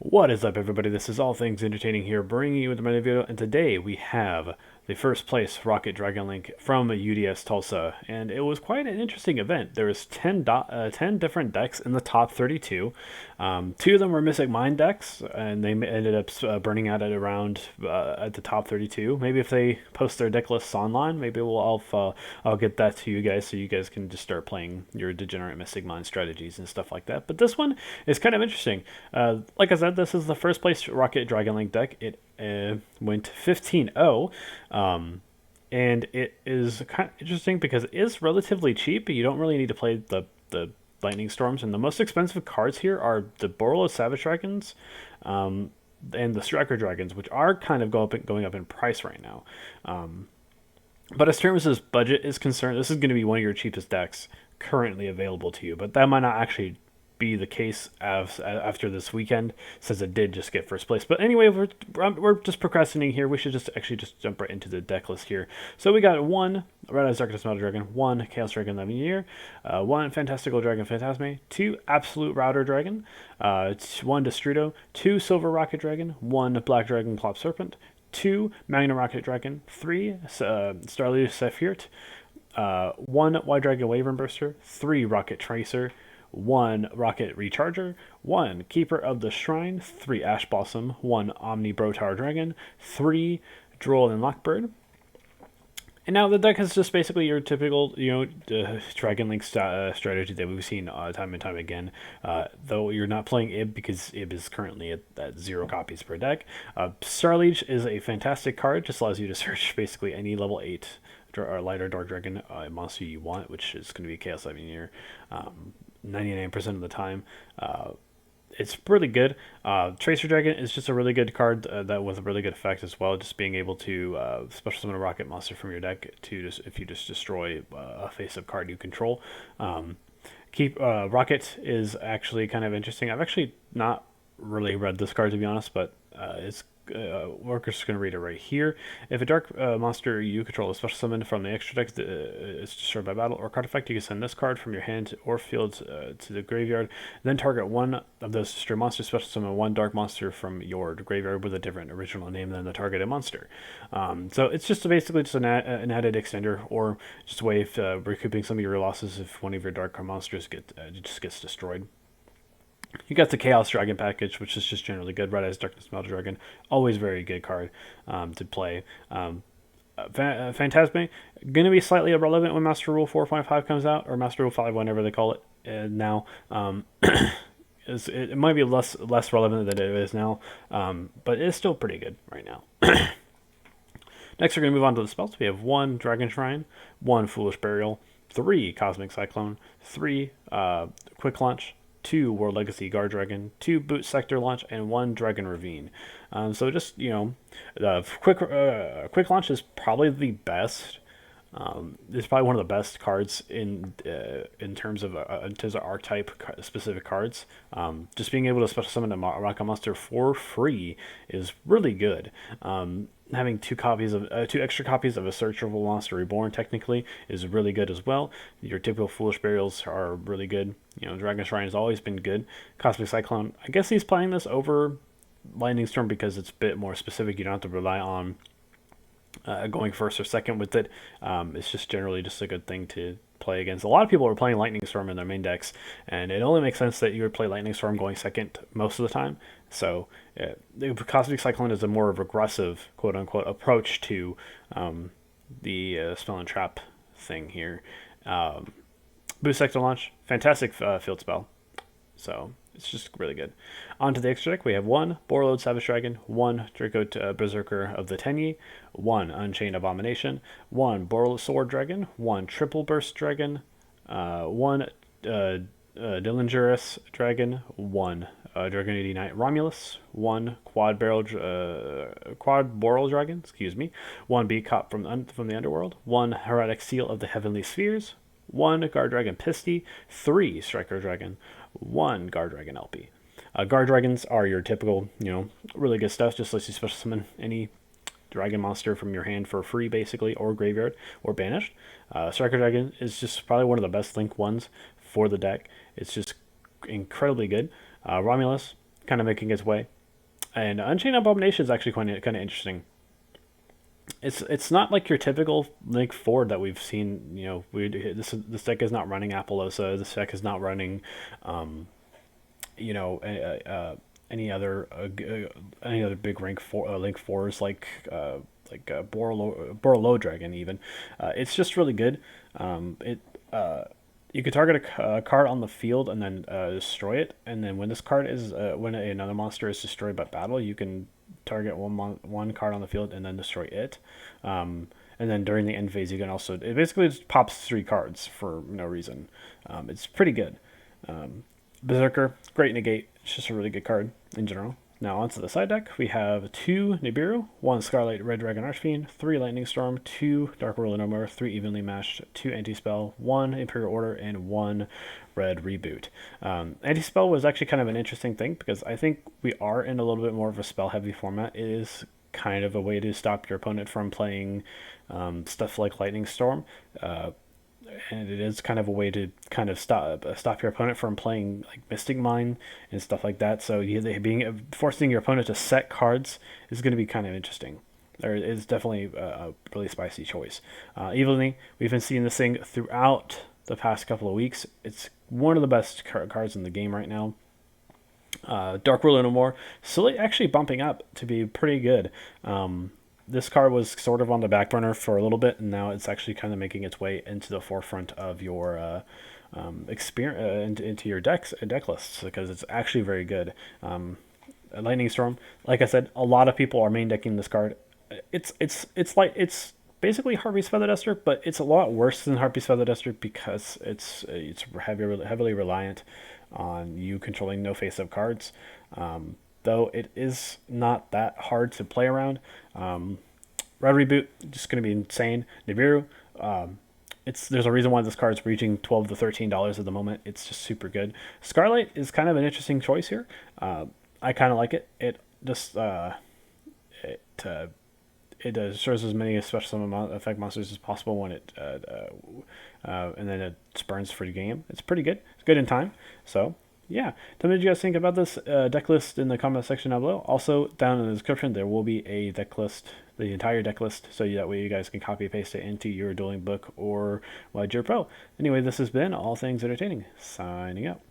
What is up, everybody? This is All Things Entertaining here, bringing you another video, and today we have the first place Rokket Dragon Link from UDS Tulsa, and it was quite an interesting event. There was 10 different decks in the top 32. Two of them were Mystic Mind decks, and they ended up burning out at around at the top 32. Maybe if they post their deck lists online, maybe I'll get that to you guys so you guys can just start playing your degenerate Mystic Mind strategies and stuff like that. But this one is kind of interesting. Like I said, this is the first place Rokket Dragon Link deck. It went 15-0, and it is kind of interesting because it is relatively cheap. You don't really need to play the Lightning Storms, and the most expensive cards here are the Borrelod Savage Dragons, and the Striker Dragons, which are kind of going up in price right now. But as terms as budget is concerned, this is going to be one of your cheapest decks currently available to you. But that might not actually be the case after this weekend, since it did just get first place. But anyway, we're just procrastinating here. We should just jump right into the deck list here. So we got one Red-Eyes Darkness Dragon, one Chaos Dragon Levianeer, one Fantastical Dragon Fantastical, two Absolouter Dragon, one Destrudo, two Silverrokket Dragon, one Black Dragon Collapserpent, two Magnarokket Dragon, three Starliege Seyfert, one White Dragon Wyverburster, three Rokket Tracer, one Rokket Recharger, one Keeper of the Shrine, three Ash Blossom, one Omni Brotaur Dragon, three Droll and Lockbird. And now the deck is just basically your typical, Dragon Link strategy that we've seen time and time again. Though you're not playing Ib because Ib is currently at 0 copies per deck. Starliege is a fantastic card. Just allows you to search basically any level 8 or lighter Dark Dragon monster you want, which is going to be Chaos Levianeer. 99% of the time. It's really good. Tracer Dragon is just a really good card that with a really good effect as well. Just being able to special summon a rocket monster from your deck to if you just destroy a face-up card you control. Rokket is actually kind of interesting. I've actually not really read this card, to be honest, but it's we're just going to read it right here. If a dark monster you control is special summoned from the extra deck is destroyed by battle or card effect, you can send this card from your hand or field to the graveyard. Then target one of those destroyed monsters, special summon one dark monster from your graveyard with a different original name than the targeted monster. So it's just basically just an added extender, or just a way of recouping some of your losses if one of your dark monsters just gets destroyed. You got the Chaos Dragon package, which is just generally good. Red-Eyes Darkness Dragon, always very good card to play. Phantazmay, going to be slightly irrelevant when Master Rule 4.5 comes out, or Master Rule 5, whenever they call it now. It might be less relevant than it is now, but it's still pretty good right now. Next, we're going to move on to the spells. We have one Dragon Shrine, one Foolish Burial, three Cosmic Cyclone, three Quick Launch, two World Legacy Guardragon, two Boot Sector Launch, and one Dragon Ravine. So just, Quick Launch is probably the best. It's probably one of the best cards in terms of archetype specific cards. Just being able to special summon a rocket monster for free is really good. Having two extra copies of a searchable monster reborn technically is really good as well. Your typical Foolish Burials are really good. Dragon Shrine has always been good. Cosmic Cyclone, I guess he's playing this over Lightning Storm because it's a bit more specific. You don't have to rely on going first or second with it. It's just generally just a good thing to play against. A lot of people are playing Lightning Storm in their main decks, and it only makes sense that you would play Lightning Storm going second most of the time. So the Cosmic Cyclone is a more aggressive, quote-unquote, approach to the Spell and Trap thing here. Boost Sector Launch, fantastic field spell. So it's just really good. On to the extra deck, we have one Borreload Savage Dragon, one Draco Berserker of the Tenyi, one Unchained Abomination, one Borrelsword Dragon, one Triple Burst Dragon, one Dillingerous Dragon, one Dragunity Knight Romulus, one Quadborrel Dragon, one Beat Cop from the Underworld, one Heretic Seal of the Heavenly Spheres, one Guardragon Pisty, three Striker Dragon, one Guardragon LP. Guardragons are your typical, really good stuff. Just lets you special summon any dragon monster from your hand for free, basically, or graveyard, or banished. Striker Dragon is just probably one of the best link ones for the deck. It's just incredibly good. Romulus, kind of making its way. And Unchained Abomination is actually kind of interesting. It's not like your typical Link Ford that we've seen. You know, this deck is not running Appaloosa. This deck is not running, you know, any other big Link fours like Borreload Dragon even. It's just really good. It You could target a card on the field and then destroy it, and then when this card is when another monster is destroyed by battle, you can target one card on the field and then destroy it. And then during the end phase, you can also it basically just pops 3 cards for no reason. It's pretty good. Berserker, great negate. It's just a really good card in general. Now onto the side deck, we have 2 Nibiru, 1 Starliege Dragon Archfiend, 3 Lightning Storm, 2 Dark World No More, 3 Evenly Matched, 2 Anti-Spell, 1 Imperial Order, and 1 Red Reboot. Anti-Spell was actually kind of an interesting thing because I think we are in a little bit more of a spell-heavy format. It is kind of a way to stop your opponent from playing stuff like Lightning Storm. And it is kind of a way to kind of stop your opponent from playing like Mystic Mine and stuff like that. So forcing your opponent to set cards is going to be kind of interesting. There is definitely a really spicy choice. Evenly, we've been seeing this thing throughout the past couple of weeks. It's one of the best cards in the game right now. Dark World No More, still actually bumping up to be pretty good. This card was sort of on the back burner for a little bit, and now it's actually kind of making its way into the forefront of your experience, into your deck lists, because it's actually very good. Lightning Storm, like I said, a lot of people are main decking this card. It's basically Harpy's Feather Duster, but it's a lot worse than Harpy's Feather Duster because it's heavily reliant on you controlling no face-up cards. Though it is not that hard to play around. Red Reboot, just going to be insane. Nibiru, there's a reason why this card's reaching $12 to $13 at the moment. It's just super good. Scarlet is kind of an interesting choice here. I kind of like it. It just it destroys as many special summon effect monsters as possible when it and then it spurns for the game. It's pretty good. It's good in time. So yeah, tell me what you guys think about this deck list in the comment section down below. Also, down in the description, there will be a deck list, the entire deck list, so that way you guys can copy paste it into your dueling book or Ledger Pro. Anyway, this has been All Things Entertaining, signing out.